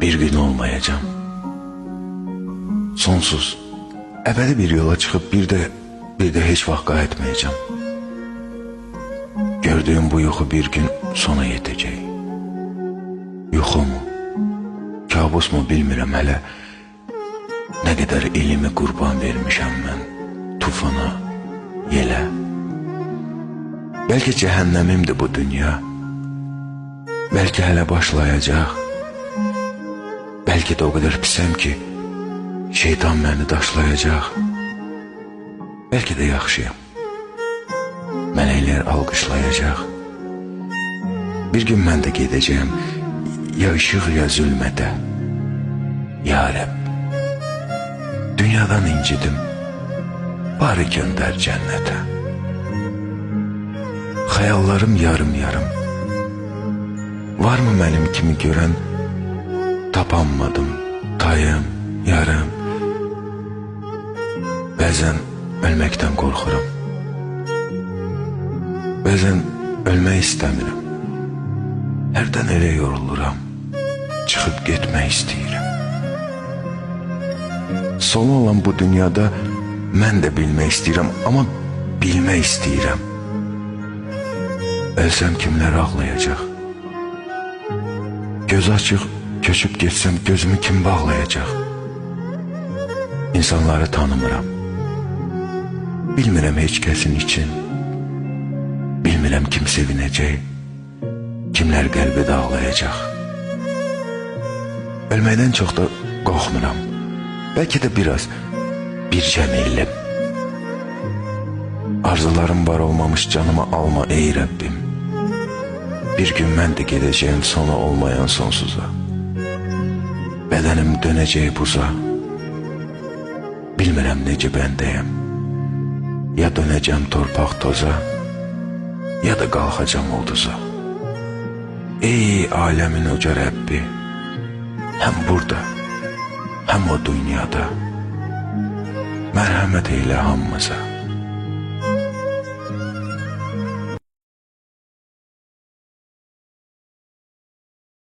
Bir gün olmayacağım. Sonsuz, ebedi bir yola çıkıp bir de hiç vaxt qayıtmayacağım. Gördüğüm bu yuxu bir gün sona yetecek. Yuxu mu, kabus mu bilmirəm hələ. Ne kadar elimi qurban vermişəm mən tufana, yelə. Belki cəhənnəmimdir bu dünya. Belki hələ başlayacaq. Belki de o kadar pisəm ki şeytan məni daşlayacaq. Belki de yaxşıyam. Mələklər alqışlayacaq. Bir gün mən də gedəcəyəm, ya ışıq ya zülmədə. Ya Rəbb, dünyadan incidim, bari göndər cənnətə. Xəyallarım yarım yarım. Varmı mənim kimi görən? Tapanmadım, tayım, yarım. Bəzən ölməkdən qorxuram. Bəzən ölmək istəmirəm. Hərdən elə yoruluram, çıxıb getmək istəyirəm. Sonu olan bu dünyada mən də bilmək istəyirəm, amma bilmək istəyirəm. Ölsəm kimlər ağlayacaq? Göz açıq köçüb getsəm gözümü kim bağlayacaq? İnsanları tanımıram. Bilmirəm heç kəsin için. Bilmirəm kim sevinəcək, kimlər qəlbi dağlayacaq. Ölməkdən çox da qorxmuram. Bəlkə də biraz, bircə meyillim. Arzularım var olmamış canımı alma ey Rəbbim. Bir gün mən də gedəcəyim sonu olmayan sonsuza. Bədənim dönəcək buza. Bilmirəm necə bəndəyəm. Ya dönəcəm torpaq toza, ya da qalxacam ulduza. Ey aləmin uca Rəbbi, həm burada, həm o dünyada mərhəmət eylə hamımıza.